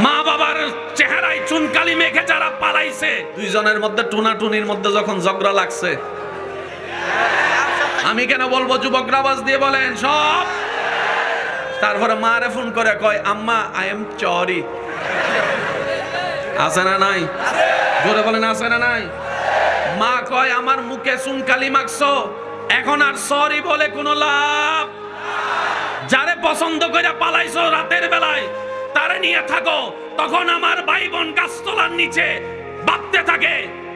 মা বাবার চেহারায় চুনকালি মেখে যারা পালাইছে, দুইজনের মধ্যে টুনাটুনির মধ্যে যখন ঝগড়া লাগছে, আমি কেন বলবো, যুবকরা আওয়াজ দিয়ে বলেন সব। তারপরে মারে ফোন করে কয়, আম্মা আই এম সরি। আছে না নাই? জোরে বলেন আছে না নাই? মা কয়, আমার মুখে চুনকালি মাখছো, এখন আর সরি বলে কোনো লাভ। যারে পছন্দ করে পালাইছো রাতের বেলায়, তারে নিয়ে থাকো। তখন আমার ভাই বোন গাছতলার নিচে ভাবতে থাকে,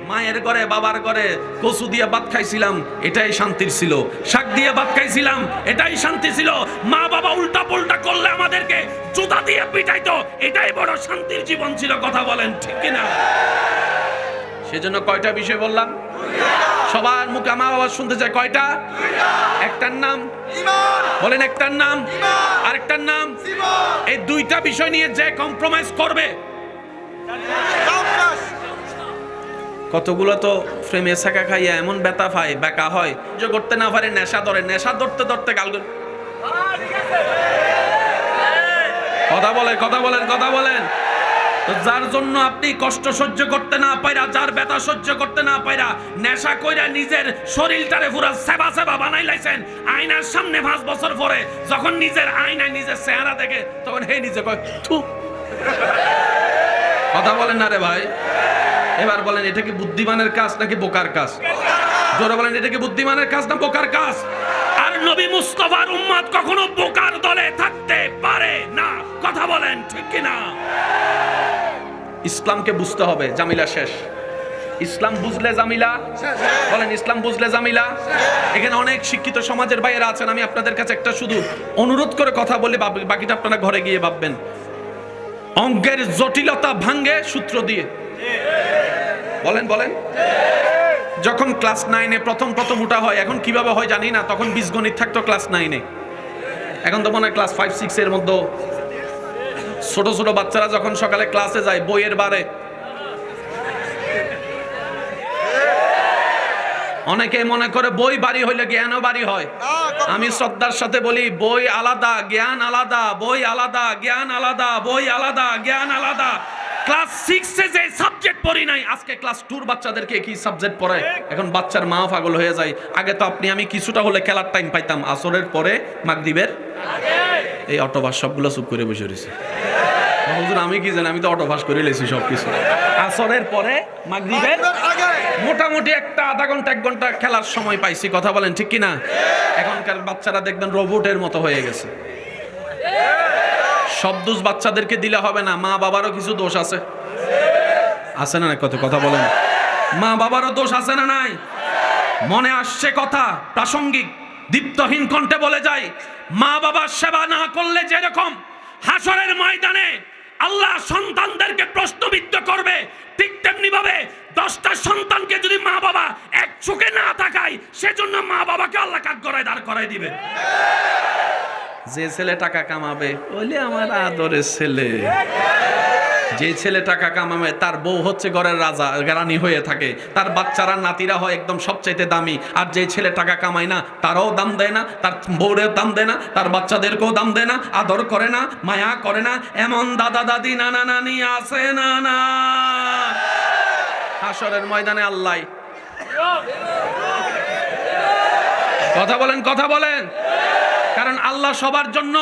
মায়ের ঘরে বাবার ঘরে কচু দিয়ে ভাত খাইছিলাম, এটাই শান্তির ছিল। শাক দিয়ে ভাত খাইছিলাম, এটাই শান্তি ছিল। মা বাবা উল্টা পুল্টা করলে আমাদেরকে জুতা দিয়ে পিটাইতো, এটাই বড় শান্তির জীবন ছিল। কথা বলেন ঠিক কিনা? সেজন্য কয়টা বিষয় বললাম? সবার মুখে মা বাবা শুনতে চায় কয়টা? একটার নাম ঈমান, বলেন একটার নাম, আরেকটার নাম জীবন। এই দুইটা বিষয় নিয়ে যে কম্প্রোমাইজ করবে, কতগুলো তো ফ্রেমে ছাকা খাইয়া এমন ব্যথা পায়, বেকা হয়, যে করতে না পারে নেশা ধরে, নেশা ধরতে ধরতে গাল। কথা বলেন, কথা বলেন, কথা বলেন। তো যার জন্য আপনি কষ্ট সহ্য করতে না পাইরা, যার ব্যথা সহ্য করতে না পাইরা নেশা কইরা নিজের শরীরটারে পুরো সেবা সেবা বানাই লাইছেন, আয়নার সামনে 5 বছর পরে যখন নিজের আয়নায় নিজের চেহারা দেখে, তখন হে নিজে কয় থু। কথা বলেন না রে ভাই? এবার বলেন, এটা কি বুদ্ধিমানের কাজ নাকি বোকার কাজ? জোরে বলেন, এটা কি বুদ্ধিমানের কাজ না বোকার কাজ? আর নবী মুস্তাফার উম্মত কখনো বোকার দলে থাকতে পারে না। কথা বলেন ঠিক কিনা? ইসলামকে বুঝতে হবে। জামিলা শেষ। ইসলাম বুঝলে জামিলা বলেন, ইসলাম বুঝলে জামিলা। এখানে অনেক শিক্ষিত সমাজের বাইরে আছেন, আমি আপনাদের কাছে একটা শুধু অনুরোধ করে কথা বলে বাকিটা আপনারা ঘরে গিয়ে ভাববেন। অঙ্কের জটিলতা ভাঙ্গে সূত্র দিয়ে। বলেন বলেন। যখন ক্লাস 9-এ প্রথম উঠা হয়, এখন কিভাবে হয় জানি না, তখন বীজগণিত থাকতো ক্লাস 9-এ, এখন তো মনে হয় ক্লাস 5-6 এর মধ্যে। ছোট ছোট বাচ্চারা যখন সকালে ক্লাসে যায়, বইয়ের বারে অনেকে মনে করে বই বাড়ি হইলে জ্ঞানও বাড়ি হয়। আমি শ্রদ্ধার সাথে বলি, বই আলাদা, জ্ঞান আলাদা। বই আলাদা, জ্ঞান আলাদা। বই আলাদা, জ্ঞান আলাদা। ক্লাস 6-এ যে সাবজেক্ট পড়ি নাই, আজকে ক্লাস 2-র বাচ্চাদেরকে কি সাবজেক্ট পড়ায়। এখন বাচ্চার মা পাগল হয়ে যায়। আগে তো আপনি আমি কিছুটা হলে খেলার টাইম পাইতাম, আসরের পরে, মাগরিবের আগে। এই অটোবাস সবগুলো চুপ করে বসে রয়েছে। হুজুর আমি কি জানি, আমি তো অটোবাস করে লেছি সবকিছু। আসরের পরে, মাগরিবের আগে মোটামুটি একটা আধা ঘন্টা 1 ঘন্টা খেলার সময় পাইছি। কথা বলেন ঠিক কিনা? এখনকার বাচ্চারা দেখবেন রোবটের মতো হয়ে গেছে। সব দোষ বাচ্চাদেরকে দিলে হবে না, মা বাবারও কিছু দোষ আছে। আছে না? কত কথা বলেন। মা বাবারও দোষ আছে না নাই? মনে আসছে কথা, প্রাসঙ্গিক, দীপ্তহীন কণ্ঠে বলে যায়, মা বাবার সেবা না করলে যেরকম হাসরের ময়দানে আল্লাহ সন্তানদেরকে প্রশ্নবিদ্ধ করবে, ঠিক তেমনি ভাবে 10টা সন্তানকে যদি মা বাবা এক চোখে না তাকায়, সেজন্য মা বাবাকে আল্লাহ কাঠগড়ায় দাঁড় করায় দিবে। যে ছেলে টাকা কামাবে ওইলে আমার আদরের ছেলে। যে ছেলে টাকা কামাবে তার বউ হচ্ছে ঘরের রাজা, রানী হয়ে থাকে, তার বাচ্চারা নাতিরা হয় একদম সবচাইতে দামি। আর যে ছেলে টাকা কামায় না, তারও দাম দেয় না, তার বউরেও দাম দেয় না, তার বাচ্চাদেরকেও দাম দেয় না, আদর করে না, মায়া করে না, এমন দাদা দাদি নানা নানি আছে না? না, হাসরের ময়দানে আল্লাহ। কথা বলেন, কথা বলেন। কারণ আল্লাহ সবার জন্য,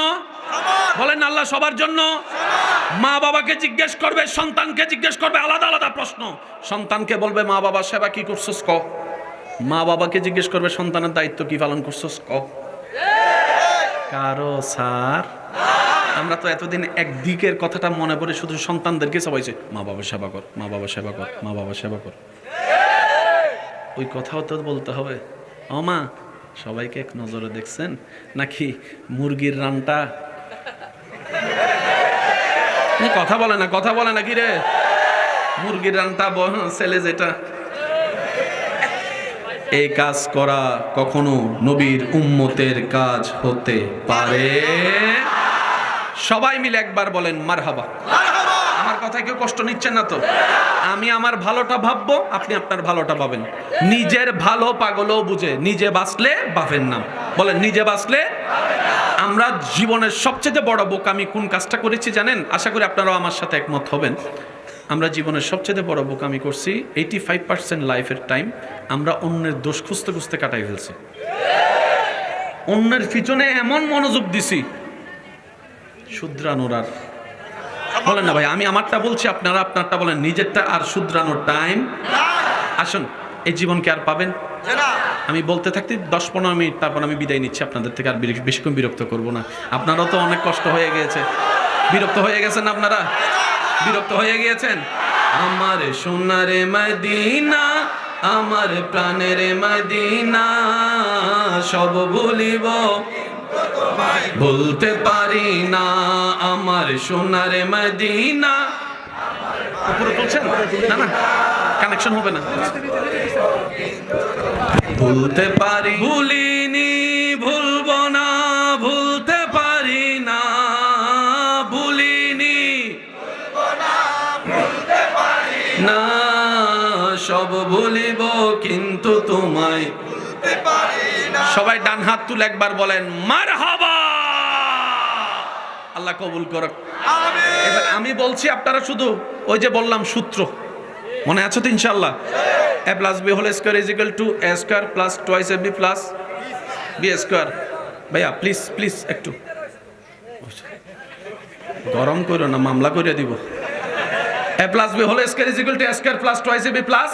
বলেন আল্লাহ সবার জন্য। মা বাবাকে জিজ্ঞেস করবে, সন্তানকে জিজ্ঞেস করবে, আলাদা আলাদা প্রশ্ন। সন্তানকে বলবে মা বাবার সেবা কি করছস ক। মা বাবাকে জিজ্ঞেস করবে সন্তানের দায়িত্ব কি পালন করছস ক। কারো স্যার আমরা তো এতদিন একদিকের কথাটা মনে পড়ে শুধু সন্তানদেরকে সবাইছে, মা বাবার সেবা কর, মা বাবার সেবা কর, মা বাবার সেবা কর। ওই কথাও তো বলতে হবে, ও মা সবাইকে এক নজরে দেখছেন নাকি মুরগির রানটা। কথা বলে না, কথা বলে না কি রে, মুরগির রানটা ছেলে যেটা। এই কাজ করা কখনো নবীর উম্মতের কাজ হতে পারে। সবাই মিলে একবার বলেন মারহাবা। আমার কথায় কেউ কষ্ট নিচ্ছেন না তো? আমি আমার ভালোটা ভাববো, আপনি আপনার ভালোটা ভাবেন। নিজের ভালো পাগলও বুঝে, নিজে বাঁচলে বাপের নাম। বলেন নিজে বাঁচলে আমরা জীবনের সবচেয়ে বড় বোকামি কোন কাজটা করেছি জানেন? আশা করি আপনারাও আমার সাথে একমত হবেন। আমরা জীবনের সবচেয়ে বড় বোকামি করছি 85% লাইফের টাইম আমরা অন্যের দোষ খুঁজতে খুঁজতে কাটাই ফেলছি। অন্যের পিছনে এমন মনোযোগ দিছি শুধরানোর আর বলেন না ভাই, আমি আমারটা বলছি, আপনারা আপনারটা বলেন, নিজেরটা আর শুধরানোর টাইম। আসুন, এই জীবনকে আর পাবেন? আমি বলতে থাকতে 10-15 মিনিট, তারপর আমি বিদায় নিচ্ছি আপনাদের থেকে, আর বেশিক্ষণ বিরক্ত করব না। আপনারাও তো অনেক কষ্ট হয়ে গিয়েছে, বিরক্ত হয়ে গেছেন, আপনারা বিরক্ত হয়ে গিয়েছেন। আমার সোনারে মদিনা, আমার প্রাণের মদিনা, সব ভুলিব বলতে পারি না। আমার সোনারে মদিনা, উপরে তুলছেন না? না, কানেকশন হবে না। ভুলতে পারি, ভুলিনি, ভুলবো না, ভুলতে পারি না, ভুলিনি না, সব ভুলিব কিন্তু তোমায় ভুলতে পারি না। সবাই ডান হাত তুলে একবার বলেন মারহাবা। আল্লাহ কবুল করুক। এবার আমি বলছি, আপনারা শুধু ওই যে বললাম সূত্র মনে আছে তো ইনশাআল্লাহ? a plus b whole square is equal to a square plus twice ab plus b square। ভাইয়া প্লিজ প্লিজ একটু গরম করো না, মামলা করে দিব। a plus b whole square is equal to a square plus twice ab plus।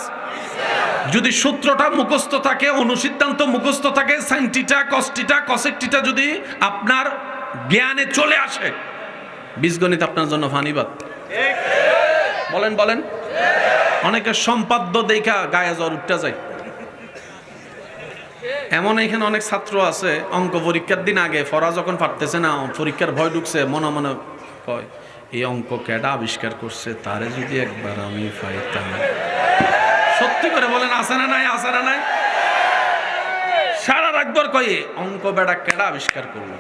যদি সূত্রটা মুখস্থ থাকে, অনুসিদ্ধান্ত মুখস্থ থাকে, sin theta cos theta cosec theta যদি আপনার জ্ঞানে চলে আসে, বীজগণিত আপনার জন্য ফানিবাদ। বলেন বলেন। অনেকের সম্পাদ্য দেখা গায়ে জ্বর উঠতে যায়। এমন এখানে অনেক ছাত্র আছে, অঙ্ক পরীক্ষার দিন আগে পড়া যখন পারতেছে না, পরীক্ষার ভয় ঢুকছে, মনে মনে কয় এই অঙ্ক কেডা আবিষ্কার করছে, তারে যদি একবার আমি পাইতাম। সত্যি করে বলেন, আছে না নাই? আছে না নাই? সারা রাতভর কয়ে অঙ্ক বেড়া কেডা আবিষ্কার করলো।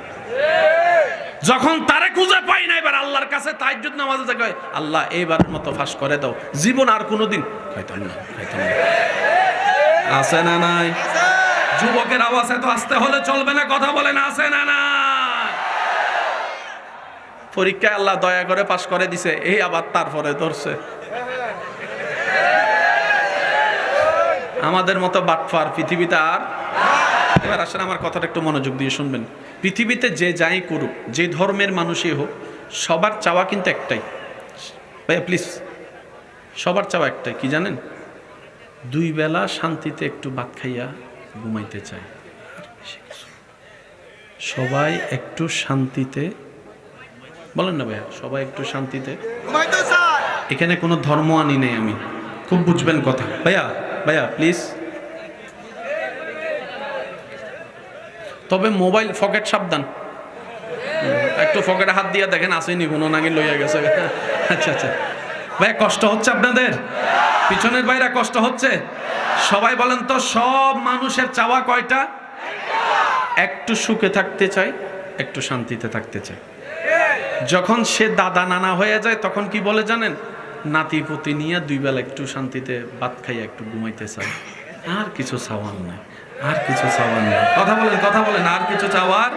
যখন তারে খুঁজে পাই না, এবার আল্লাহর কাছে তাহাজ্জুদ নামাজে যায়, কয় আল্লাহ এইবারের মতো ফাঁস করে দাও, জীবন আর কোনোদিন খাইতাম না, খাইতাম না। আছে না নাই? যুবকের আওয়াজ এত আসতে হলে চলবে না, কথা বলেন, আছে না না? পরীক্ষায় আল্লাহ দয়া করে পাস করে দিছে, এই আবার তারপরে ধরছে। আমাদের মতো বাটফার পৃথিবীতে আর। এবার আসেন, আমার কথাটা একটু মনোযোগ দিয়ে শুনবেন। পৃথিবীতে যে যাই করুক, যে ধর্মের মানুষই হোক, সবার চাওয়া কিন্তু একটাই। ভাইয়া প্লিজ, সবার চাওয়া একটাই, কি জানেন? 2 বেলা শান্তিতে একটু ভাত খাইয়া ঘুমাইতে চায়। সবাই একটু শান্তিতে, বলেন না ভাইয়া, সবাই একটু শান্তিতে ঘুমাইতে চায়। এখানে কোনো ধর্ম আনি নেই আমি, খুব বুঝবেন কথা। ভাইয়া ভাইয়া প্লিজ। তবে মোবাইল পকেট সাবধান, একটু পকেটে হাত দিয়ে দেখেন আসেনি কোনো, নাকি লইয়া গেছে। আচ্ছা আচ্ছা ভাইয়া, কষ্ট হচ্ছে আপনাদের? পিছনের ভাইরা কষ্ট হচ্ছে? সবাই বলেন তো, সব মানুষের চাওয়া কয়টা? একটু সুখে থাকতে চাই, একটু শান্তিতে থাকতে চাই। যখন সে দাদা নানা হয়ে যায়, তখন কি বলে জানেন? নাতি পুতি নিয়ে 2 বেলা একটু শান্তিতে ভাত খাইয়া একটু ঘুমাইতে চাই, আর কিছু চাওয়ার নাই, আর কিছু চাওয়ার নাই। কথা বলেন, কথা বলেন, আর কিছু চাওয়ার।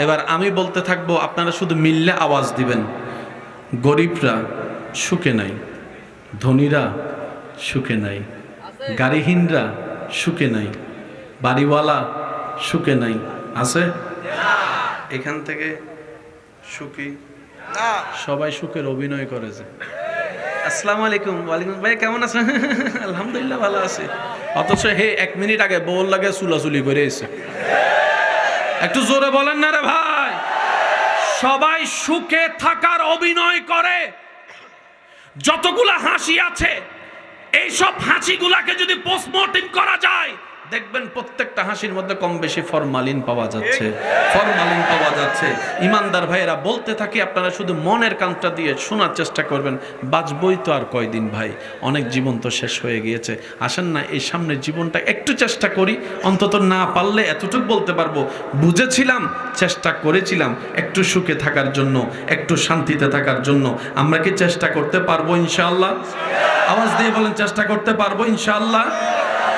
এবার আমি বলতে থাকবো, আপনারা শুধু মিললে আওয়াজ দিবেন। গরিবরা সুখে নাই, ধনীরা সুখে নাই, গাড়িহীনরা সুখে নাই, বাড়িওয়ালা সুখে নাই। আছে? এখান থেকে সুখী সবাই সুখের অভিনয় করেছে। আসসালামু আলাইকুম। ওয়ালাইকুম। ভাই কেমন আছেন? আলহামদুলিল্লাহ ভালো আছি। অথচ হে 1 মিনিট আগে বউর লাগে চুলাচুলি করে এসে। একটু জোরে বলেন না রে ভাই। সবাই সুখে থাকার অভিনয় করে। যতগুলা হাসি আছে, এইসব হাসিগুলাকে যদি পোস্টমর্টেম করা যায়, দেখবেন প্রত্যেকটা হাসির মধ্যে কম বেশি ফরমালিন পাওয়া যাচ্ছে, ফরমালিন পাওয়া যাচ্ছে। ইমানদার ভাইয়েরা, বলতে থাকি, আপনারা শুধু মনের কানটা দিয়ে শোনার চেষ্টা করবেন। বাঁচবই তো আর কয়দিন ভাই, অনেক জীবন তো শেষ হয়ে গিয়েছে। আসেন না, এই সামনের জীবনটা একটু চেষ্টা করি, অন্তত না পারলে এতটুকু বলতে পারবো, বুঝেছিলাম, চেষ্টা করেছিলাম একটু সুখে থাকার জন্য, একটু শান্তিতে থাকার জন্য। আমরা কি চেষ্টা করতে পারবো ইনশাআল্লাহ? আওয়াজ দিয়ে বলেন, চেষ্টা করতে পারবো ইনশাআল্লাহ?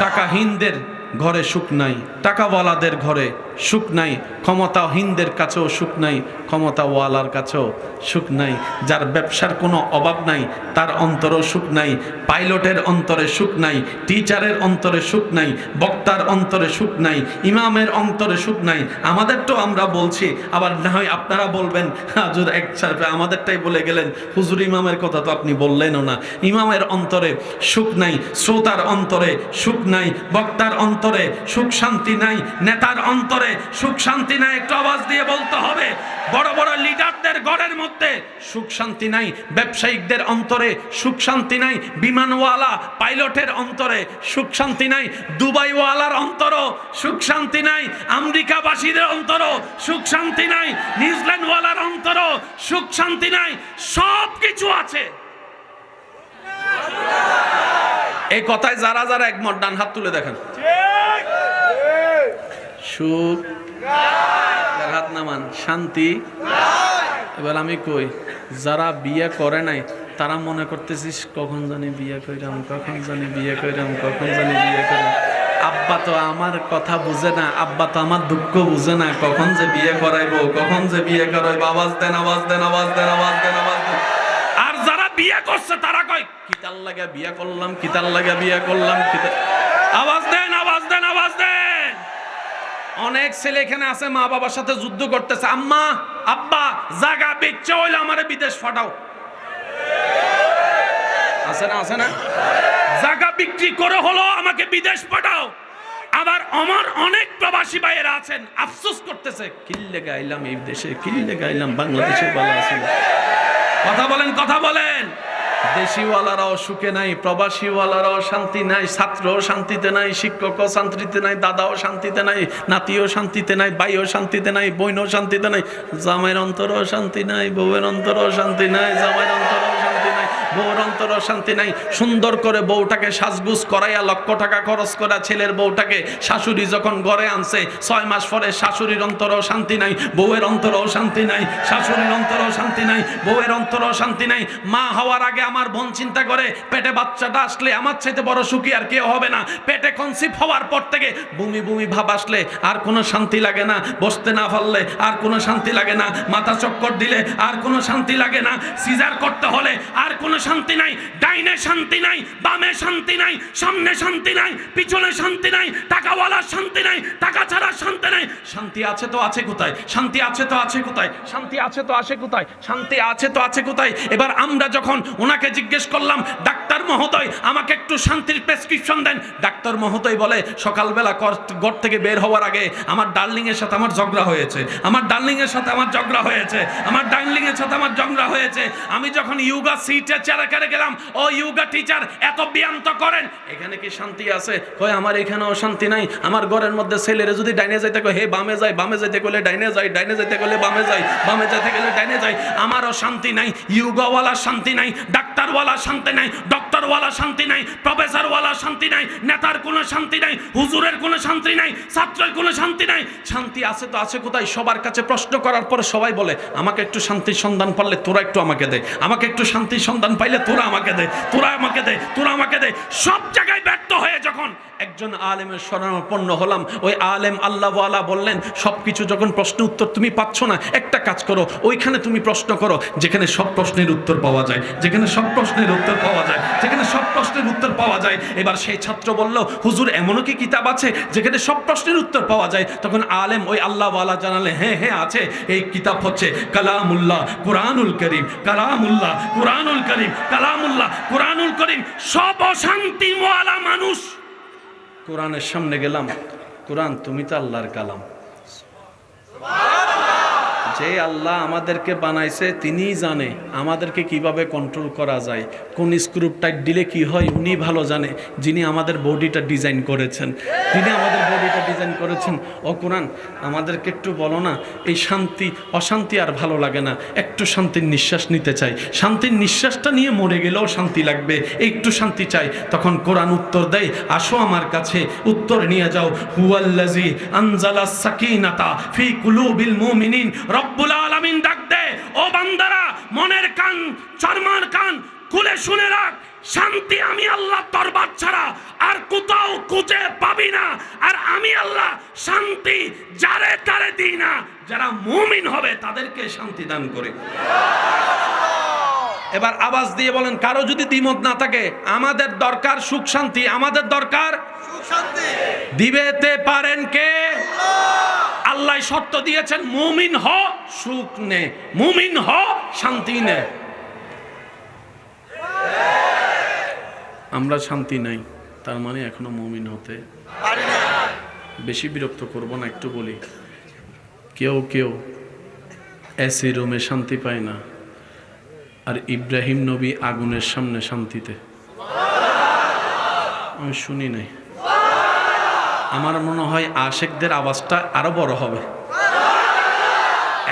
টাকাহীনদের ঘরে সুখ নাই, টাকাওয়ালাদের ঘরে সুখ নাই, ক্ষমতাহীনদের কাছেও সুখ নাই, ক্ষমতাওয়ালার কাছেও সুখ নাই, যার ব্যবসার কোনো অভাব নাই তার অন্তরেও সুখ নাই, পাইলটের অন্তরে সুখ নাই, টিচারের অন্তরে সুখ নাই, বক্তার অন্তরে সুখ নাই, ইমামের অন্তরে সুখ নাই। আমাদের তো আমরা বলছি, আবার না হয় আপনারা বলবেন হুজুর একসাথে আমাদেরটাই বলে গেলেন, হুজুর ইমামের কথা তো আপনি বললেনও না। ইমামের অন্তরে সুখ নাই, শ্রোতার অন্তরে সুখ নাই, বক্তার অন্তরে সুখ শান্তি নাই, নেতার অন্তরে সুখ শান্তি নাই। একটু আওয়াজ দিয়ে বলতে হবে। বড় বড় লিডারদের ঘরের মধ্যে সুখ শান্তি নাই, ব্যবসায়িকদের অন্তরে সুখ শান্তি নাই, বিমানওয়ালা পাইলটের অন্তরে সুখ শান্তি নাই, দুবাইওয়ালার অন্তরও সুখ শান্তি নাই, আমেরিকাবাসীদের অন্তরও সুখ শান্তি নাই, নিউজিল্যান্ডওয়ালার অন্তরও সুখ শান্তি নাই। সব কিছু আছে। এই কথায় যারা যারা একমত ডান হাত তুলে দেখেন। সুখ হাত নামান, শান্তি। এবার আমি কই, যারা বিয়ে করে নাই তারা মনে করতেছিস কখন জানি বিয়ে কইরাম, কখন জানি বিয়ে কইরাম, কখন জানি বিয়ে কইরাম। আব্বা তো আমার কথা বুঝে না, আব্বা তো আমার দুঃখ বুঝে না, কখন যে বিয়ে করাইবো, কখন যে বিয়ে করাইবো। আওয়াজ দেন, আওয়াজ দেন, আওয়াজ দেন, আওয়াজ দেন, আওয়াজ দেন। আর যারা বিয়ে করছে তারা কয় কিতার লাগা বিয়ে করলাম, কিতার লাগা বিয়ে করলাম। আওয়াজ দেন, আওয়াজ দেন, আওয়াজ দেন। অনেক ছেলে এখানে আছে মা বাবার সাথে যুদ্ধ করতেছে, আম্মা আব্বা জায়গা বেচে হইলে আমারে বিদেশ পাঠাও। আছে না, আছে না? জায়গা বিক্রি করে হলো আমাকে বিদেশ পাঠাও। আবার আমার অনেক প্রবাসী ভাইয়েরা আছেন আফসোস করতেছে, কিল্লে গাইলাম এই দেশে, কিল্লে গাইলাম বাংলাদেশে ভালো আছে। কথা বলেন, কথা বলেন। দেশিওয়ালারাও সুখে নাই, প্রবাসীওয়ালারাও শান্তি নাই, ছাত্রও শান্তিতে নাই, শিক্ষকও শান্তিতে নাই, দাদাও শান্তিতে নাই, নাতিও শান্তিতে নাই, ভাইও শান্তিতে নাই, বোনও শান্তিতে নাই, জামাইয়ের অন্তরও শান্তি নাই, বউয়ের অন্তরও শান্তি নাই, জামাইয়ের অন্তরও শান্তি নাই, বউর অন্তরও শান্তি নাই। সুন্দর করে বউটাকে সাজগুজ করাইয়া লক্ষ টাকা খরচ করা ছেলের বউটাকে শাশুড়ি যখন ঘরে আনছে 6 মাস পরে শাশুড়ির অন্তরও শান্তি নাই, বউয়ের অন্তরও শান্তি নাই, শাশুড়ির অন্তরও শান্তি নাই, বউয়ের অন্তরও শান্তি নাই। মা হওয়ার আগে আমার বোন চিন্তা করে পেটে বাচ্চাটা আসলে আমার চাইতে বড় সুখী আর কেউ হবে না। পেটে কনসিভ হওয়ার পর থেকে বমি বমি ভাব আসলে আর কোনো শান্তি লাগে না, বসতে না পারলে আর কোনো শান্তি লাগে না, মাথা চক্কর দিলে আর কোনো শান্তি লাগে না, সিজার করতে হলে আর কোনো শান্তি নাই, ডাইনে শান্তি নাই, বামে শান্তি নাই, সামনে শান্তি নাই, পিছনে শান্তি নাই, টাকাওয়ালার শান্তি নাই, টাকা ছাড়া শান্তি নাই। শান্তি আছে তো আছে কোথায়? শান্তি আছে তো আছে কোথায়? শান্তি আছে তো আছে কোথায়? শান্তি আছে তো আছে কোথায়? এবার আমরা যখন ওনাকে জিজ্ঞেস করলাম, ডাক্তার মহোদয় আমাকে একটু শান্তির প্রেসক্রিপশন দেন, ডাক্তার মহোদয় বলে সকালবেলা ঘর থেকে বের হওয়ার আগে আমার ডার্লিং এর সাথে আমার ঝগড়া হয়েছে, আমার ডার্লিং এর সাথে আমার ঝগড়া হয়েছে, আমার ডার্লিং এর সাথে আমার ঝগড়া হয়েছে। আমি যখন ইয়োগা সিটে চেয়ারে করে গেলাম, ও ইয়োগা টিচার এত ব্যায়াম তো করেন, এখানে কি শান্তি আছে? কয় আমার এখানেও শান্তি নাই। আমার ঘরের মধ্যে ছেলেরা যদি ডাইনে যাইতে কয় হে বামে যাই, বামে যাইতে গেলে ডাইনে যাই, ডাইনে যাইতে গেলে বামে যাই, বামে যাইতে গেলে ডাইনে যাই। আমারও শান্তি নাই, ইয়োগাওয়ালা শান্তি নাই, ডাক্তারওয়ালা শান্তি নাই, ডক্টরওয়ালা শান্তি নাই, প্রফেসরওয়ালা শান্তি নাই, নেতার কোনো শান্তি নাই, হুজুরের কোনো শান্তি নাই, ছাত্রের কোনো শান্তি নাই। শান্তি আছে তো আছে কোথায়? সবার কাছে প্রশ্ন করার পরে সবাই বলে আমাকে একটু শান্তির সন্ধান পারলে তোরা একটু আমাকে দে, আমাকে একটু শান্তির সন্ধান পাইলে তোরা আমাকে দে, তোরা আমাকে দে, তোরা আমাকে দে। সব জায়গায় ব্যর্থ হয়ে যখন একজন আলেমের শরণাপন্ন হলাম, ওই আলেম আল্লাহওয়ালা বললেন সবকিছু যখন প্রশ্ন উত্তর তুমি পাচ্ছ না, একটা কাজ করো, ওইখানে তুমি প্রশ্ন করো যেখানে সব প্রশ্নের উত্তর পাওয়া যায়, যেখানে সব প্রশ্নের উত্তর পাওয়া যায়, যেখানে সব প্রশ্নের উত্তর পাওয়া যায়। এবার সেই ছাত্র বলল, হুজুর এমনও কি কিতাব আছে যেখানে সব প্রশ্নের উত্তর পাওয়া যায়? তখন আলেম ওই আল্লাহওয়ালা জানালে হ্যাঁ হ্যাঁ আছে, এই কিতাব হচ্ছে কালামুল্লাহ কুরআনুল করিম, কালামুল্লাহ কুরআনুল করিম, কালামুল্লাহ কুরআনুল করিম। সব অশান্তিওয়ালা মানুষ কোরআনের সামনে গেলাম, কোরআন তুমি তো আল্লাহর কালাম। যে আল্লাহ আমাদেরকে বানাইছে তিনিই জানে আমাদেরকে কিভাবে কন্ট্রোল করা যায়, কোন স্ক্রু টাইট দিলে কি হয় উনি ভালো জানে, যিনি আমাদের বডিটা ডিজাইন করেছেন, যিনি আমাদের বডিটা ডিজাইন করেছেন। ও কোরআন আমাদেরকে একটু বলো না, এই শান্তি অশান্তি আর ভালো লাগে না, একটু শান্তির নিঃশ্বাস নিতে চাই, শান্তির নিঃশ্বাসটা নিয়ে মরে গেলেও শান্তি লাগবে, একটু শান্তি চাই। তখন কোরআন উত্তর দেয়, আসো আমার কাছে, উত্তর নিয়ে যাও। হুয়াল্লাযী আনজালাস সাকিনাতা ফি কুলুবিল মুমিনিন। রব্বুল আলামিন ডাক দে, ও বান্দারা মনের কান চরমার কান খুলে শুনে রাখ, শান্তি আমি আল্লাহ দরবার ছাড়া আর কোথাও খুঁজে পাবি না। আর আমি আল্লাহ শান্তি যারে তারে দিই না, যারা মুমিন হবে তাদেরকে শান্তি দান করে। এবার আওয়াজ দিয়ে বলেন, কারো যদি দ্বিমত না থাকে, আমাদের দরকার সুখ শান্তি, আমাদের দরকার সুখ শান্তি। দিবেতে পারেন কে? আল্লাহ শর্ত দিয়েছেন, মুমিন হ সুখ নে, মুমিন হ শান্তি নে। আমরা শান্তি নাই, তার মানে এখনো মুমিন হতে পারি না। বেশি বিরক্ত করব না, একটু বলি। কেউ কেউ এসি রুমে শান্তি পায় না, আর ইব্রাহিম নবী আগুনের সামনে শান্তিতে। আমি শুনি নাই। আমার মনে হয় আশেকদের আওয়াজটা আরো বড় হবে।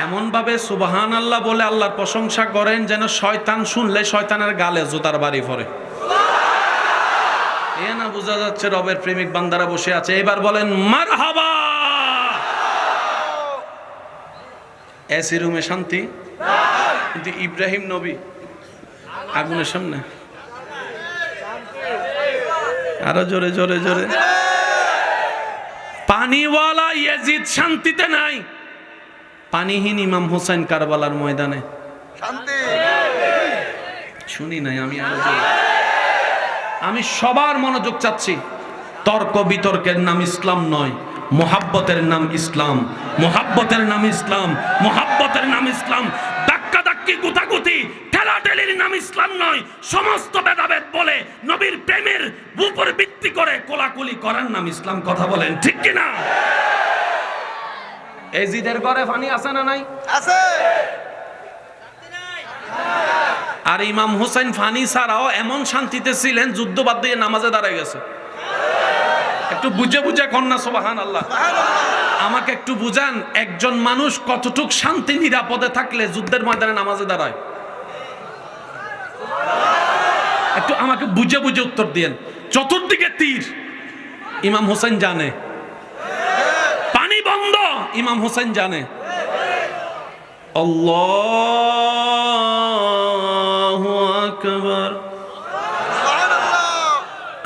এমন ভাবে সুবহান আল্লাহ বলে আল্লাহর প্রশংসা করেন যেন শয়তান শুনলে শয়তানের গালে জুতার বাড়ি পড়ে। এ না বোঝা যাচ্ছে রবের প্রেমিক বান্দারা বসে আছে। এবার বলেন মারহাবা। এসি রুমে শান্তি, কিন্তু ইব্রাহিম নবী আগুনের সামনে। আরো জোরে জোরে জোরে। পানিওয়ালা ইয়াজিদ শান্তিতে নাই, পানিহীন ইমাম হোসেন কারবালার ময়দানে শান্তি। শুনি নাই আমি। আরো জোরে। আমি সবার মনোযোগ চাচ্ছি। তর্ক বিতর্কের নাম ইসলাম নয়, মোহাব্বতের নাম ইসলাম, মোহাব্বতের নাম ইসলাম, মোহাব্বতের নাম ইসলাম। ধাক্কা ধাক্কি গুতাগুতি ঠেলাঠেলির নাম ইসলাম নয়। সমস্ত ভেদাভেদ বলে নবীর প্রেমের উপর ভিত্তি করে কোলাকুলি করার নাম ইসলাম। কথা বলেন ঠিক কিনা? এজিদের ঘরে পানি আছে না নাই? আছে। আর ইমাম হোসেন ফানি ছাড়াও এমন শান্তিতে ছিলেন, যুদ্ধ বাদ দিয়ে নামাজে দাঁড়ায় গেছে। একটু বুঝে বুঝে কন্যা সুবহানাল্লাহ। আমাকে একটু বুঝান, একজন মানুষ কতটুক শান্তি নিরাপদে থাকলে যুদ্ধের ময়দানে নামাজে দাঁড়ায়? একটু আমাকে বুঝে বুঝে উত্তর দিয়েন। চতুর্দিকে তীর, ইমাম হোসেন জানে। পানি বন্ধ, ইমাম হোসেন জানে। আল্লাহু আকবার।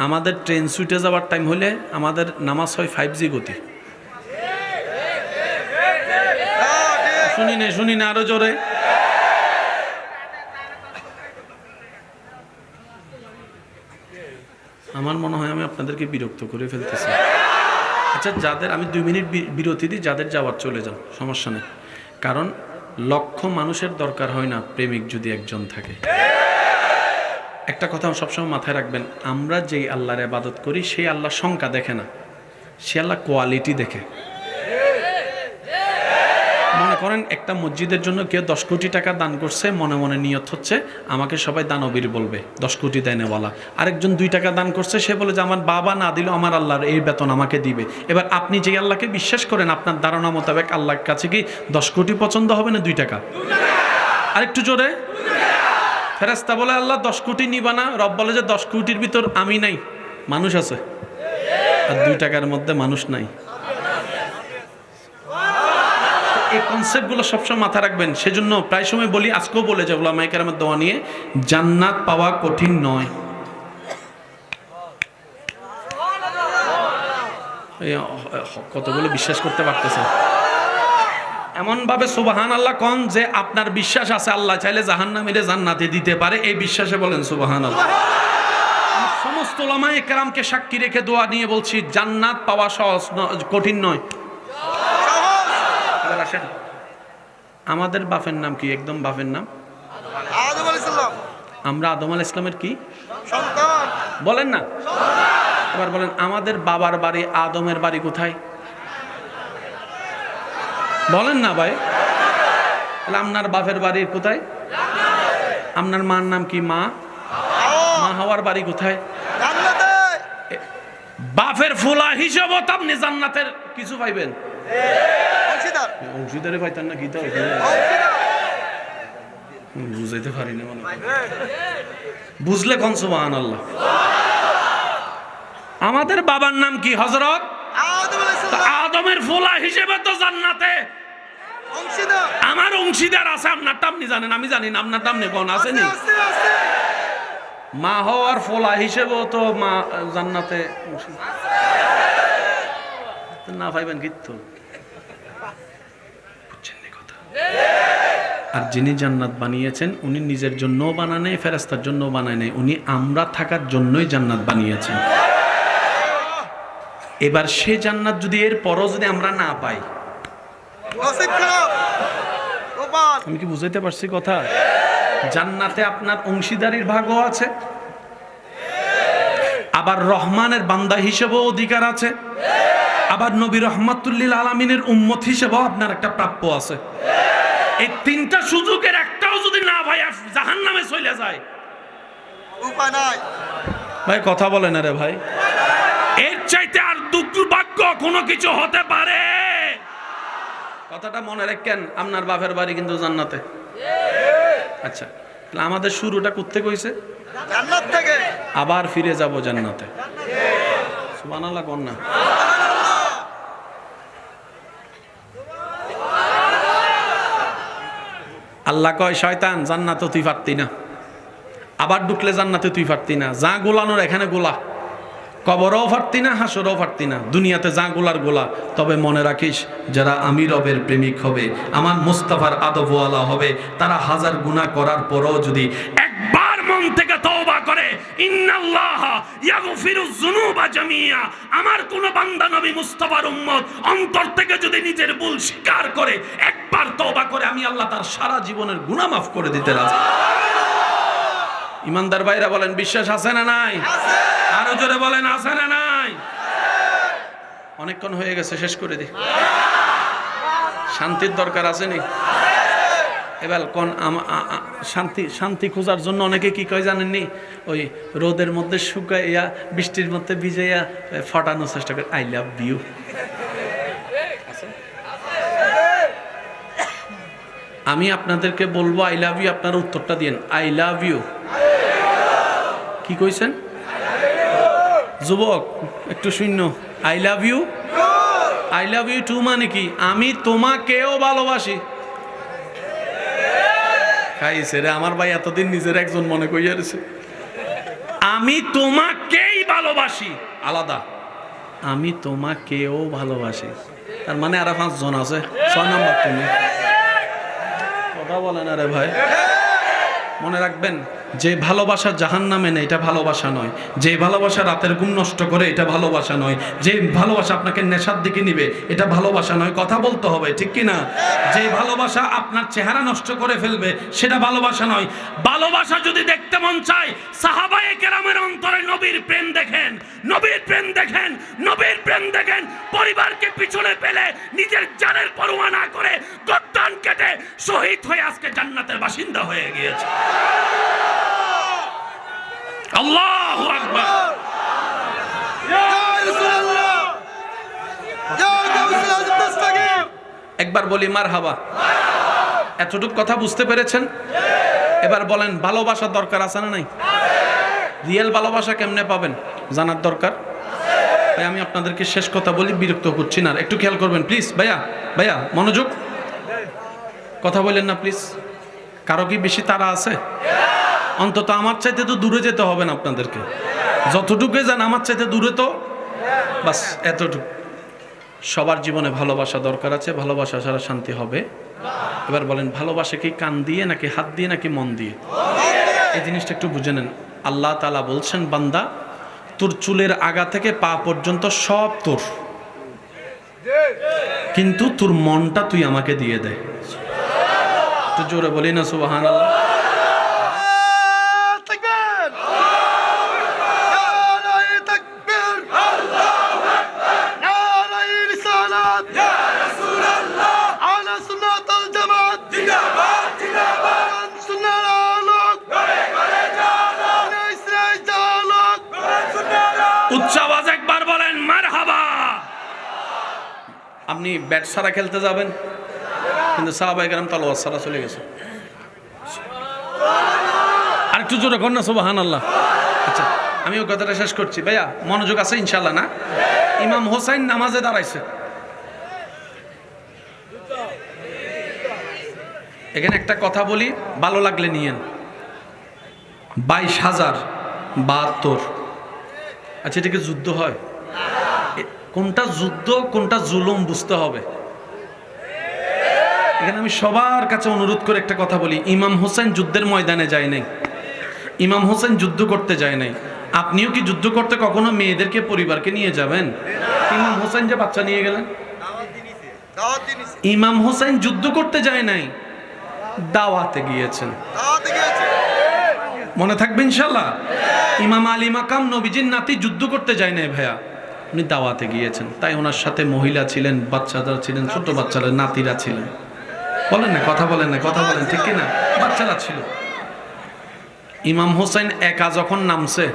আমাদের ট্রেন ছুটে যাওয়ার টাইম হলে আমাদের নামাজ হয় 5G গতি। শুনি না আরো জোরে। আমার মনে হয় আমি আপনাদেরকে বিরক্ত করে ফেলতেছি। আচ্ছা, যাদের আমি 2 মিনিট বিরতি দিই, যাদের যাওয়ার চলে যান, সমস্যা নেই। কারণ লক্ষ মানুষের দরকার হয় না প্রেমিক যদি একজন থাকে। একটা কথা সবসময় মাথায় রাখবেন, আমরা যেই আল্লাহর ইবাদত করি সেই আল্লাহ সংখ্যা দেখে না, সে আল্লাহ কোয়ালিটি দেখে। মনে করেন একটা মসজিদের জন্য কেউ 10 কোটি টাকা দান করছে, মনে মনে নিয়ত হচ্ছে আমাকে সবাই দানবীর বলবে, 10 কোটি দেনেওয়ালা। আরেকজন 2 টাকা দান করছে, সে বলে যে আমার বাবা না দিলেও আমার আল্লাহর এই বেতন আমাকে দিবে। এবার আপনি যে আল্লাহকে বিশ্বাস করেন, আপনার ধারণা মোতাবেক আল্লাহর কাছে কি 10 কোটি পছন্দ হবে না 2 টাকা? আরেকটু জোরে। ফেরেশতা বলে আল্লাহ 10 কোটি নিবা না? রব বলে যে 10 কোটির ভিতর আমি নাই, মানুষ আছে, আর 2 টাকার মধ্যে মানুষ নাই। এই কনসেপ্টগুলো সবসময় মাথা রাখবেন। সেজন্য প্রায় সময় বলি, আজকেও বলে যাবো উলামায়ে কেরামের দোয়া নিয়ে, জান্নাত পাওয়া কঠিন নয়। কতগুলো বিশ্বাস করতে পারতেছে? এমন ভাবে সুবহানাল্লাহ কোন যে আপনার বিশ্বাস আছে আল্লাহ চাইলে জাহান্নামীরে জান্নাতে দিতে পারে, এই বিশ্বাসে বলেন সুবহানাল্লাহ। সমস্ত উলামায়ে কেরামকে সাক্ষী রেখে দোয়া নিয়ে বলছি, জান্নাত পাওয়া সহজ কঠিন নয়। আসেন, আমাদের বাপের নাম কি? একদম বাপের নাম আদম আলাইহিস সালাম। আমরা আদম আলাইহিস সালামের কি সন্তান? বলেন না। এবার বলেন, আমাদের বাবার বাড়ি আদমের বাড়ি কোথায়? বলেন না ভাই। তাহলে আপনার বাপের বাড়ি কোথায়? আপনার মার নাম কি? মা হাওয়ার বাড়ি কোথায়? জান্নাতে। বাপের ফুলা হিসাবে আপনি জান্নাতের কিছু পাইবেন। অংশীদারে পাইতেন না? কি তো বুঝাইতে পারি না, বুঝলে কোন সুবহানাল্লাহ। আমাদের বাবার নাম কি? হযরত আদমের ফুলা হিসেবে তো জান্নাতে আমার অংশীদার আছে। আপনারটা আপনি জানেন, আমি জানি না। আপনারটা আপনি কোন আছে নি? মা হওয়ার ফলা হিসেবেও তো মা জান্নাতে না পাইবেন কিন্তু, বুঝছেন না কথা? আর যিনি জান্নাত বানিয়েছেন উনি নিজের জন্যও বানায় নাই, ফেরেশতার জন্যও বানায় নাই, উনি আমরা থাকার জন্যই জান্নাত বানিয়েছেন। এবার সে জান্নাত যদি এর পরও যদি আমরা না পাই, আমি কি বুঝাইতে পারছি কথা? জান্নাতে আপনার অংশীদারির ভাগও আছে, আবার রহমানের বান্দা হিসেবেও অধিকার আছে, আবার নবী রহমাতুল্লিল আলামিনের উম্মত হিসেবেও আপনার একটা প্রাপ্য আছে। এই তিনটা সুযোগের একটাও যদি না ভাই জাহান্নামে চলে যায়, উপায় নাই। ভাই কথা বলে না রে ভাই, এর চাইতে আর দুর্ভাগ্য কোনো কিছু হতে পারে? কথাটা মনে রাখেন, আপনার বাপের বাড়ি কিন্তু জান্নাতে। আচ্ছা, তাহলে আমাদের শুরুটা করতে কইছে জান্নাত থেকে, আবার ফিরে যাব জান্নাতে। সুবহানাল্লাহ কোন না? আল্লাহ কয় শয়তান জান্নাতে তুই পারতি না, আবার ঢুকলে জান্নাতে তুই পারতি না, যা গোলানোর এখানে গোলা, কবরও পারতি না, হাসরও পারতি না, দুনিয়াতে যা গোলার গোলা। তবে মনে রাখিস, যারা আমি রবের প্রেমিক হবে, আমার মুস্তাফার আদবওয়ালা হবে, তারা হাজার গুনাহ করার পরও যদি একবার মন থেকে তওবা করে, ইন্নাল্লাহা ইয়াগফিরুয যুনুবা জামিয়া, আমার কোন বান্দা নবী মুস্তাফার উম্মত অন্তর থেকে যদি নিজের ভুল স্বীকার করে, একবার তওবা করে, আমি আল্লাহ তার সারা জীবনের গুনাহ মাফ করে দিতে রাজি। ইমানদার ভাইরা বলেন বিশ্বাস আছে না নাই? আরো জোরে বলেন আছে না নাই? অনেকক্ষণ হয়ে গেছে, শেষ করে দিই। শান্তির দরকার আছে নি? এবার কোন শান্তি, শান্তি খোঁজার জন্য অনেকে কি কয় জানেননি? ওই রোদের মধ্যে শুকাইয়া বৃষ্টির মধ্যে ভিজাইয়া ফটানোর চেষ্টা করে, আই লাভ ইউ। আমি আপনাদেরকে বলবো আই লাভ ইউ, আপনারা উত্তরটা দিন আই লাভ ইউ। কি কইছেন যুবক? একটু শূন্য। I love you, I love you too মানে কি? আমি তোমাকেও ভালোবাসি। খাইছে রে আমার ভাই, এতদিন নিজের একজন মনে কইয়াছে। আমি তোমাকেই ভালোবাসি আলাদা, আমি তোমাকেও ভালোবাসি, তার মানে আরো 5 জন আছে। 6 নাম্বার তুমি। কথা বলেন আরে ভাই। মনে রাখবেন, যে ভালোবাসা জাহান্নামে নেই এটা ভালোবাসা নয়, যে ভালোবাসা রাতের ঘুম নষ্ট করে এটা ভালোবাসা নয়, যে ভালোবাসা আপনাকে নেশার দিকে নিবে এটা ভালোবাসা নয়। কথা বলতে হবে ঠিক কি না? যে ভালোবাসা আপনার চেহারা নষ্ট করে ফেলবে সেটা ভালোবাসা নয়। ভালোবাসা যদি দেখতে মন চায়, সাহাবায়ে কেরামের অন্তরে নবীর প্রেম দেখেন, নবীর প্রেম দেখেন, নবীর প্রেম দেখেন। পরিবারকে পিছনে ফেলে নিজের জানের পরোয়া না করে গর্দান কেটে শহীদ হয়ে আজকে জান্নাতের বাসিন্দা হয়ে গিয়েছে। আল্লাহু আকবার। একবার বলি মারহাবা। এতটুকু কথা বুঝতে পেরেছেন? এবার বলেন ভালোবাসার দরকার আছে না নাই? রিয়েল ভালোবাসা কেমনে পাবেন জানার দরকার। ভাই আমি আপনাদেরকে শেষ কথা বলি, বিরক্ত করছি না, একটু খেয়াল করবেন প্লিজ। ভাইয়া ভাইয়া মনোযোগ, কথা বলেন না প্লিজ। কারো কি বেশি তাড়া আছে? অন্তত আমার চাইতে তো দূরে যেতে হবে না আপনাদেরকে, যতটুকু যান আমার চাইতে দূরে তো বাস এতটুকু। সবার জীবনে ভালোবাসা দরকার আছে, ভালোবাসা ছাড়া শান্তি হবে। এবার বলেন ভালোবাসা কি কান দিয়ে নাকি হাত দিয়ে নাকি মন দিয়ে? এই জিনিসটা একটু বুঝে নেন। আল্লাহ তাআলা বলছেন, বান্দা তোর চুলের আগা থেকে পা পর্যন্ত সব তোর, কিন্তু তোর মনটা তুই আমাকে দিয়ে দে। একটু জোরে বলি না সুবহানাল্লাহ। উচ্চ আওয়াজ একবার বলেন মারহাবা। আপনি ব্যাট ছাড়া খেলতে যাবেন, কিন্তু সাহাবায়ে কেরাম তলোয়ার ছাড়া চলে গেছে। আর একটু জোরে কর না সুবহানাল্লাহ। আচ্ছা আমি ওই কথাটা শেষ করছি। ভাইয়া মনোযোগ আছে ইনশাআল্লাহ না? ইমাম হোসেন নামাজে দাঁড়াইছে, এখানে একটা কথা বলি, ভালো লাগলে নিয়েন। 22,000 72। আচ্ছা, এটা কি যুদ্ধ হয়? কোনটা যুদ্ধ কোনটা জুলুম বুঝতে হবে। এখানে আমি সবার কাছে অনুরোধ করে একটা কথা বলি, ইমাম হোসেন যুদ্ধের ময়দানে যায় নাই, ইমাম হোসেন যুদ্ধ করতে যায় নাই। আপনিও কি যুদ্ধ করতে কখনো মেয়েদেরকে পরিবারকে নিয়ে যাবেন? ইমাম হোসেন যে বাচ্চা নিয়ে গেলেন, ইমাম হোসেন যুদ্ধ করতে যায় নাই, দাওয়াতে গিয়েছেন। মনে থাকবে ইনশাল্লাহ। ইমাম আলী মাকাম নবীজির নাতি যুদ্ধ করতে যায় নাই ভাইয়া, উনি দাওয়াতে গিয়েছেন। তাই ওনার সাথে মহিলা ছিলেন, বাচ্চারা ছিলেন, ছোট বাচ্চারা, নাতিরা ছিলেন। বলেন না, কথা বলেন না, কথা বলেন, ঠিক কিনা? বাচ্চারা ছিল। ইমাম হোসেন একা যখন নামছে,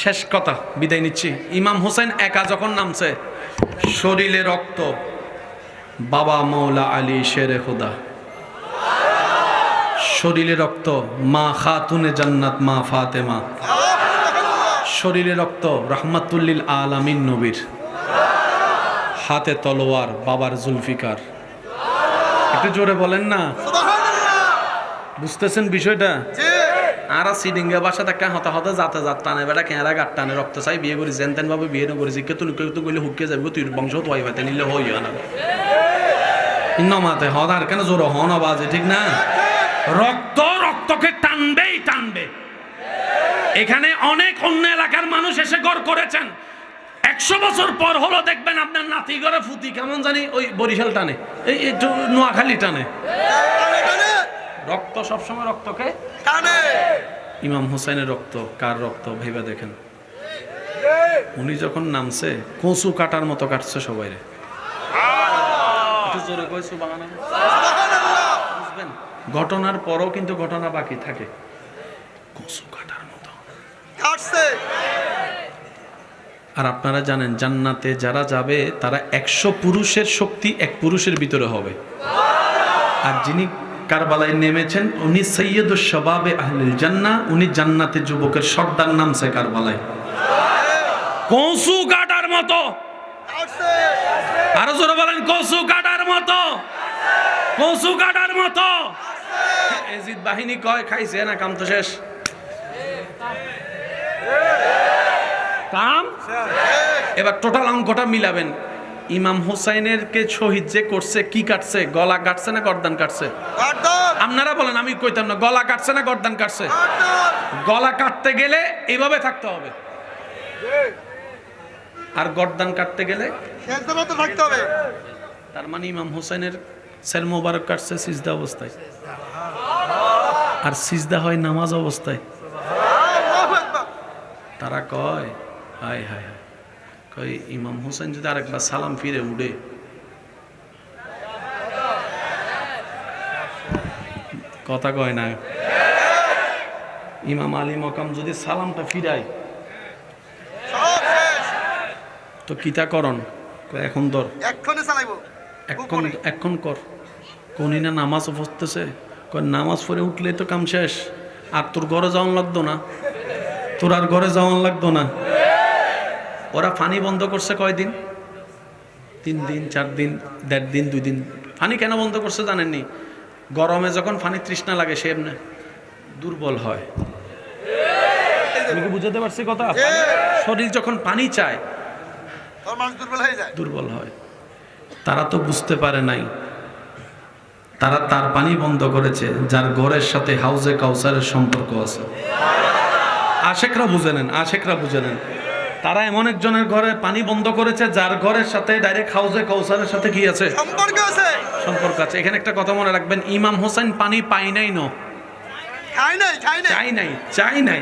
শেষ কথা, বিদায় নিচ্ছি। ইমাম হোসেন একা যখন নামছে, শরীরে রক্ত, বাবা মৌলা আলী শেরে খুদা, শরীরে রক্ত, মা খাতুনে জান্নাত মা ফাতেমা, শরীরে রক্ত, রহমাতুল্লিল আলামিন নবীর, হাতে তলোয়ার বাবার জুলফিকার। একটু জোরে বলেন না, বুঝতেছেন বিষয়টা? আর সিডিঙ্গা বাসা থেকে হতা হতা যাতে যাত টানে, বেটা কেঁরা গাট টানে, রক্ত চাই বিয়ে করি, যেন তেন ভাবে বিয়ে করেছি, কে তুই কেউ তো গেলে হুকে যাবি, তুই বংশ তো পাইতে নিলে হই না নমাতে হদ আর কেন জোর হন আওয়াজে, ঠিক না? রক্ত রক্তকে টানবেই টানবে। এখানে অনেক অন্য এলাকার মানুষ এসে গড় করেছেন, 100 বছর পর হলো দেখবেন আপনার নাতি ঘরে ফুতি কেমন জানি ওই বরিশাল টানে, এই একটু নোয়াখালী টানে। রক্ত সবসময় রক্তকে টানে। ইমাম হোসেনের রক্ত কার রক্ত ভেবে দেখেন। উনি যখন নামছে কচু কাটার মতো কাটছে সবাই রে। বুঝবেন, ঘটনার পরও কিন্তু ঘটনা বাকি থাকে, কচু কাটার মতো কাটছে। আর আপনারা জানেন জান্নাতে যারা যাবে তারা 100 পুরুষের শক্তি এক পুরুষের ভিতরে হবে। আর যিনি কারবালায় নেমেছেন উনি সৈয়দুশ শাবাবে আহলিল জান্নাহ, উনি জান্নাতের যুবকের সর্দার নামছে কারবালায়। কচু কাটার মতো, আরো জোরে বলেন, কচু কাটার মতো, কচু কাটার মতো। এজিদ বাহিনী কয় খাইছে না, কাম তো শেষ, কাম। এবার টোটাল অঙ্কটা মিলাবেন। ইমাম হুসাইনের কে শহীদ যে করছে, কি কাটছে? গলা কাটছে না গর্দান কাটছে? আপনারা বলেন, আমি কইতাম না। গলা কাটছে না গর্দান কাটছে? গলা কাটতে গেলে এইভাবে থাকতে হবে, আর গর্দান কাটতে গেলে থাকতে হবে। তার মানে ইমাম হুসাইনের সের মোবারক কাটছে সিজদা অবস্থায়, আর সিজদা হয় নামাজ অবস্থায়। তারা কয় হায় হায় হায়, কই ইমাম হোসেন যদি আরেকবার সালাম ফিরে উঠে, কথা কয় না, ইমাম আলী মকাম যদি সালামটা ফিরায় তো কিতা করন? এখন ধর, এখন কর। কোনি না নামাজ পড়তেছে, নামাজ পড়ে উঠলে তো কাম শেষ, আর তোর ঘরে যাওয়ান লাগতো না, তোর আর ঘরে যাওয়ান লাগতো না। ওরা পানি বন্ধ করছে কয়দিন? 3 দিন, 4 দিন, 1.5 দিন, 2 দিন। পানি কেন বন্ধ করছে জানেননি? গরমে যখন পানি তৃষ্ণা লাগে সে এমনি দুর্বল হয়। আমি কি বুঝাতে পারছি কথা? শরীর যখন পানি চায় দুর্বল হয়। তারা তো বুঝতে পারে নাই, তারা তার পানি বন্ধ করেছে যার ঘরের সাথে হাউজে কাউসারের সম্পর্ক আছে। আশেকরা বুঝে নেন, আশেকরা বুঝে নেন। তারা এমন একজনের ঘরে পানি বন্ধ করেছে যার ঘরের সাথে ডাইরেক্ট হাউজে কাউসারের সাথে কি আছে? সম্পর্ক আছে, সম্পর্ক আছে। এখানে একটা কথা মনে রাখবেন, ইমাম হোসেন পানি পাই নাই, চাই নাই,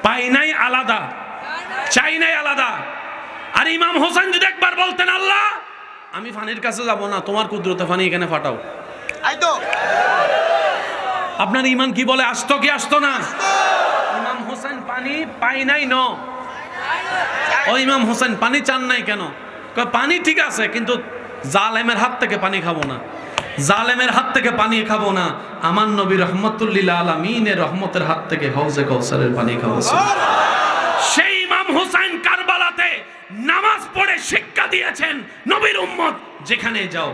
পাই নাই আলাদা, চাই নাই আলাদা। আর ইমাম হোসেন যদি একবার বলতেন, আল্লাহ আমি পানির কাছে যাব না, তোমার কুদরতে পানি এখানে ফাটাও, আপনার ইমান কি বলে? আসতো কি আসতো না? ইমাম হোসেন পানি পাই নাই ন, ও ইমাম হোসেন পানি চান নাই কেন? পানি ঠিক আছে, কিন্তু জালেমের হাত থেকে পানি খাবো না, জালেমের হাত থেকে পানি খাবো না, আমার নবী রহমতুল্লিল আলামিনের রহমতের হাত থেকে হাউজে কাউসারের পানি খাবো। সেই ইমাম হোসেন কারবালাতে নামাজ পড়ে শিক্ষা দিয়েছেন, নবীর উম্মত যেখানে যাও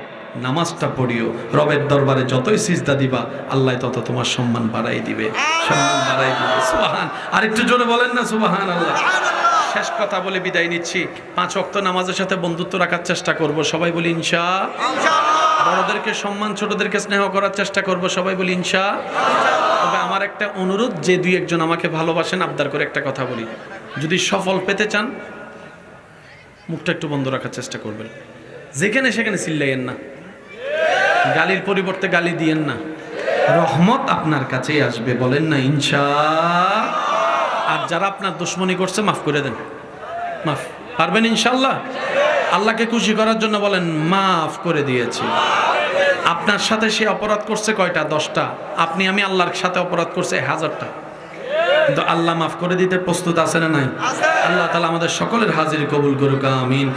নামাজটা পড়িও। রবের দরবারে যতই সিজদা দিবা আল্লাহ তত তোমার সম্মান বাড়াই দিবে, সম্মান বাড়াই দিবে। সুবহান। আর একটু জোরে বলেন না সুবহানাল্লাহ। শেষ কথা বলে বিদায় নিচ্ছি। 5 ওয়াক্ত নামাজের সাথে বন্ধুত্ব রাখার চেষ্টা করব, সবাই বলি ইনশাআল্লাহ। বড়দেরকে সম্মান, ছোটদেরকে স্নেহ করার চেষ্টা করব, সবাই বলি ইনশাআল্লাহ। তবে আমার একটা অনুরোধ, যে দুই একজন আমাকে ভালোবাসেন আবদার করে একটা কথা বলি, যদি সফল পেতে চান মুখটা একটু বন্ধ রাখার চেষ্টা করবেন। যেখানে সেখানে চিল্লাইয়েন না, গালির পরিবর্তে গালি দিয়েন না, রহমত আপনার কাছেই আসবে, বলেন না ইনশাআল্লাহ। আর যারা আপনার দুশমনি করছে মাফ করে দেন, মাফ পারবেন ইনশাআল্লাহ। আল্লাহকে খুশি করার জন্য বলেন মাফ করে দিয়েছি। আপনার সাথে সে অপরাধ করছে কয়টা? 10টা। আপনি আমি আল্লাহর সাথে অপরাধ করছে 1000টা, কিন্তু আল্লাহ মাফ করে দিতে প্রস্তুত আছে না নাই? আল্লাহ তাআলা আমাদের সকলের হাজির কবুল করুক, আমিন।